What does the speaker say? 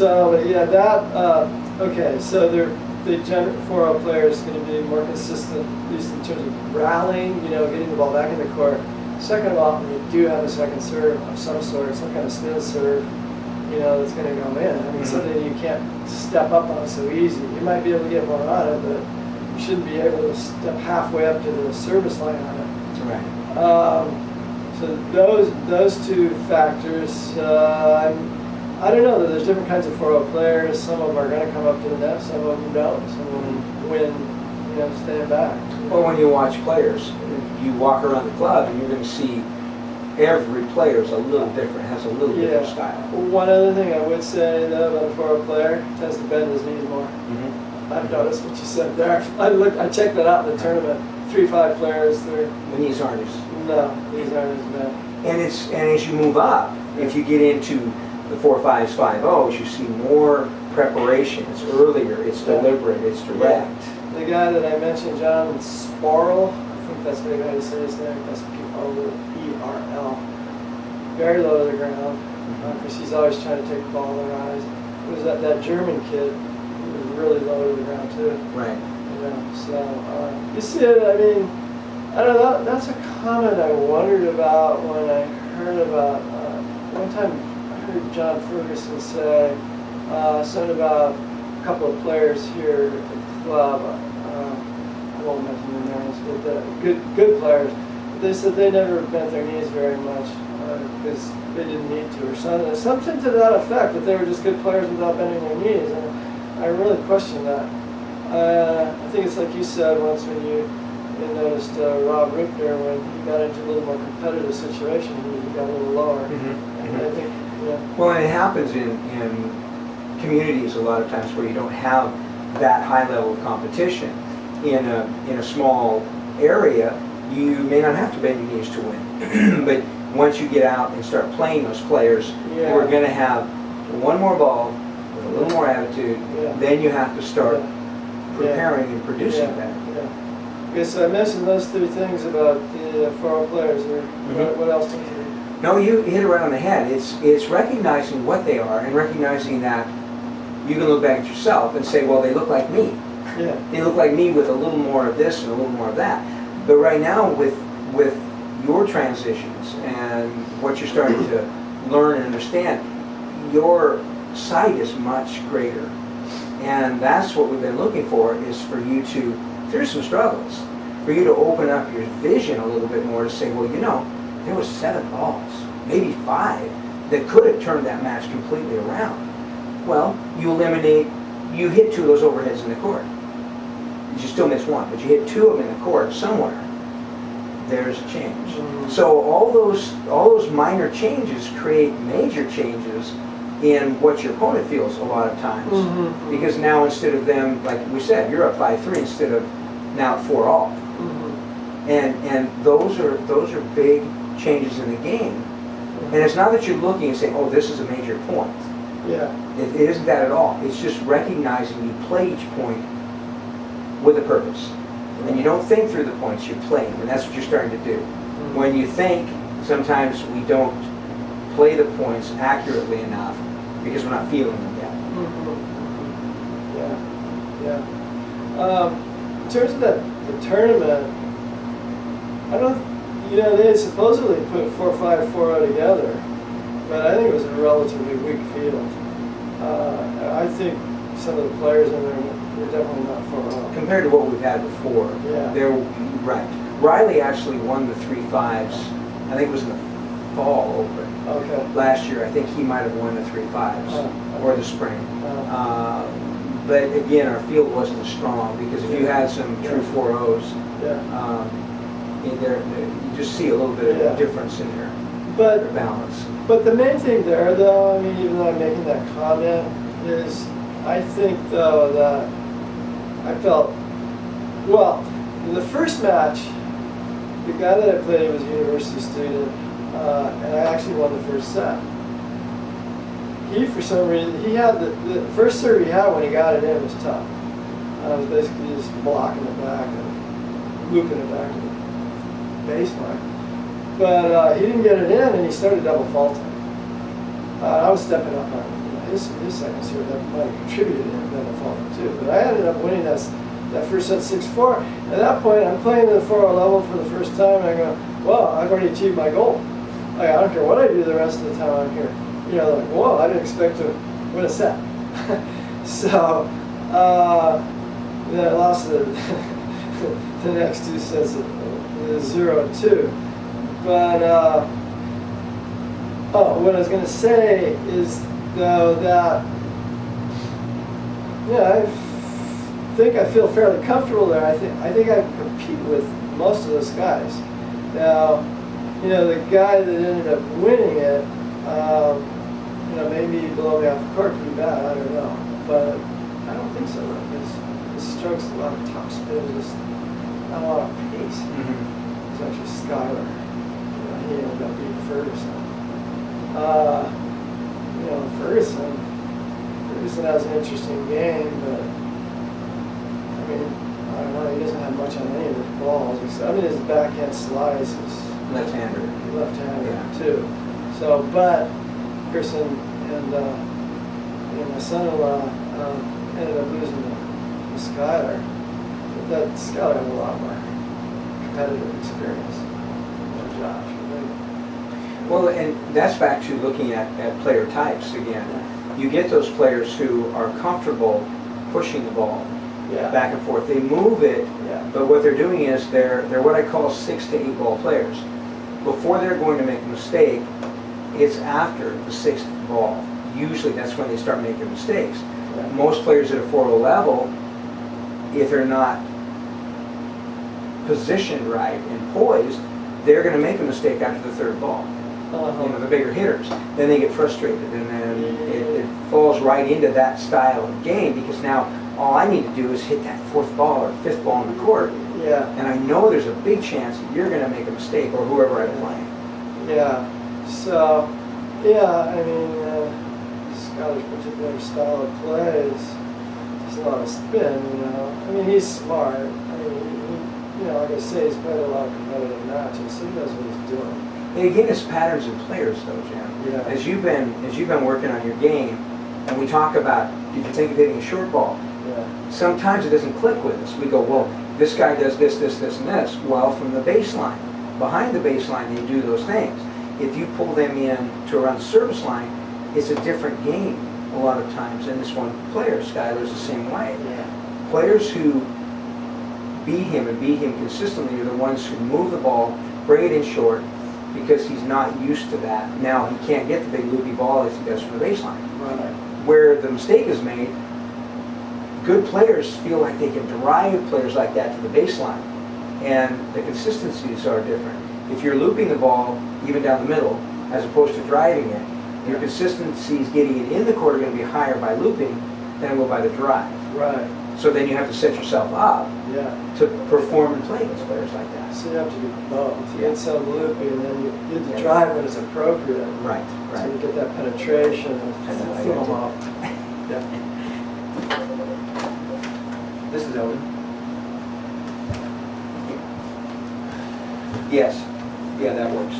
So yeah, okay. So the 4-0 player is going to be more consistent, at least in terms of rallying. Getting the ball back in the court. Second of all, when you do have a second serve of some sort, some kind of spin serve, that's going to go in. I mean, something you can't step up on so easy. You might be able to get more on it, but you shouldn't be able to step halfway up to the service line on it. That's right. So those two factors. I don't know. There's different kinds of 4-0 players. Some of them are going to come up to the net. Some of them don't. Some of them win, staying back. Well, when you watch players, you walk around the club and you're going to see every player is a little different, has a little different style. One other thing I would say though about a 4-0 player, tends to bend his knees more. I've noticed what you said there. I checked that out in the tournament. 3-5 players, the knees aren't as knees aren't as bent. And as you move up, if you get into the 4-5s, 5-0s, you see more preparation. It's earlier, it's deliberate, it's direct. Yeah. The guy that I mentioned, John Sporl, I think that's maybe how you say his name. S-P-O-E-R-L. Very low to the ground, because he's always trying to take the ball in the rise. It was that German kid who was really low to the ground too. Right. So you see it. I mean, I don't know. That's a comment I wondered about when I heard about. One time I heard John Ferguson say something about a couple of players here at the club. I won't mention their names, but good players. They said they never bent their knees very much because they didn't need to, or something to that effect. That they were just good players without bending their knees, and I really question that. I think it's like you said once when you noticed Rob Rickner when he got into a little more competitive situation, he got a little lower. And I think, well, and it happens in communities a lot of times where you don't have that high level of competition. In a small area, you may not have to bend your knees to win. But once you get out and start playing those players who are going to have one more ball with a little more attitude, then you have to start preparing and producing that. Okay, so I mentioned those three things about the 4-0 players. What else do you think? No, you hit it right on the head. It's recognizing what they are and recognizing that you can look back at yourself and say, well, they look like me. Yeah. They look like me with a little more of this and a little more of that. But right now, with your transitions and what you're starting to learn and understand, your sight is much greater. And that's what we've been looking for, is for you to, through some struggles, for you to open up your vision a little bit more to say, well, there was 7 balls, maybe 5, that could have turned that match completely around. Well, you hit 2 of those overheads in the court. You still miss 1, but you hit 2 of them in the court somewhere. There's a change. So all those minor changes create major changes in what your opponent feels a lot of times. Because now instead of them, like we said, you're up 5-3 instead of now at 4-all. And those are big changes in the game. And it's not that you're looking and saying, oh, this is a major point. Yeah. It isn't that at all. It's just recognizing you play each point with a purpose. And you don't think through the points, you play them, and that's what you're starting to do. When you think, sometimes we don't play the points accurately enough because we're not feeling them yet. In terms of the tournament, I don't, they supposedly put 4-5, 4-0 together, but I think it was a relatively weak field. I think some of the players in there were definitely not 4-0. Compared to what we've had before, they're right. Riley actually won the 3-5s, I think it was in the fall open. Last year, I think he might have won the 3-5s, or the spring. But again, our field wasn't as strong, because if you had some true 4-0s, you just see a little bit of difference in their balance. But the main thing there, though, I mean, even though I'm making that comment, is I think, though, that I felt, well, in the first match, the guy that I played was a university student, and I actually won the first set. He, for some reason, he had the first serve he had when he got it in was tough. I was basically just blocking it back and looping it back to the baseline. But he didn't get it in, and he started double faulting. I was stepping up on him. his second serve, that might have contributed to him then falling too. But I ended up winning that first set 6-4. At that point, I'm playing at the 4 level for the first time, and I go, well, I've already achieved my goal. Like, I don't care what I do the rest of the time I'm here. You know, like, whoa, I didn't expect to win a set. So, then I lost the next 2 sets at 0-2. But, what I was going to say is, though, that, I think I feel fairly comfortable there. I think I can compete with most of those guys. Now, the guy that ended up winning it, maybe below me off the court pretty bad, I don't know. But I don't think so, because his strokes, a lot of top spin, just not a lot of pace. It's actually Skyler. He ended up beating Ferguson. Ferguson has an interesting game, but I don't know, he doesn't have much on any of his balls. His backhand slice is left-hander. Left-hander, too. So, but Pearson and my son-in-law ended up losing to Skyler. That Skyler had a lot more competitive experience than Josh. Well, and that's back to looking at player types again. You get those players who are comfortable pushing the ball back and forth. They move it, but what they're doing is they're what I call 6 to 8 ball players. Before they're going to make a mistake, it's after the 6th ball. Usually that's when they start making mistakes. Most players at a 4-0 level, if they're not positioned right and poised, they're going to make a mistake after the 3rd ball. The bigger hitters. Then they get frustrated, and then it falls right into that style of game, because now all I need to do is hit that 4th ball or 5th ball on the court. And I know there's a big chance that you're going to make a mistake, or whoever I'm playing. So, Skyler's particular style of play is just a lot of spin, He's smart. Like I say, he's played a lot of competitive matches, so he knows what he's doing. And again, it's patterns of players, though, Jim. As you've been working on your game, and we talk about, did you think of hitting a short ball? Sometimes it doesn't click with us. We go, well, this guy does this, this, this, and this. Well, from the baseline, behind the baseline, they do those things. If you pull them in to around the service line, it's a different game a lot of times. And this one player, Skyler's the same way. Players who beat him and beat him consistently are the ones who move the ball, bring it in short, because he's not used to that. Now he can't get the big loopy ball as he does from the baseline. Where the mistake is made, good players feel like they can drive players like that to the baseline, and the consistencies are different. If you're looping the ball even down the middle as opposed to driving it, your consistencies getting it in the court are going to be higher by looping than it will by the drive. So then you have to set yourself up to perform and play against players like that. So you have to do both. You get some looping, and then you get the drive when it's appropriate. So you get that penetration and throw them off. This is Eldon. Yes. Yeah, that works.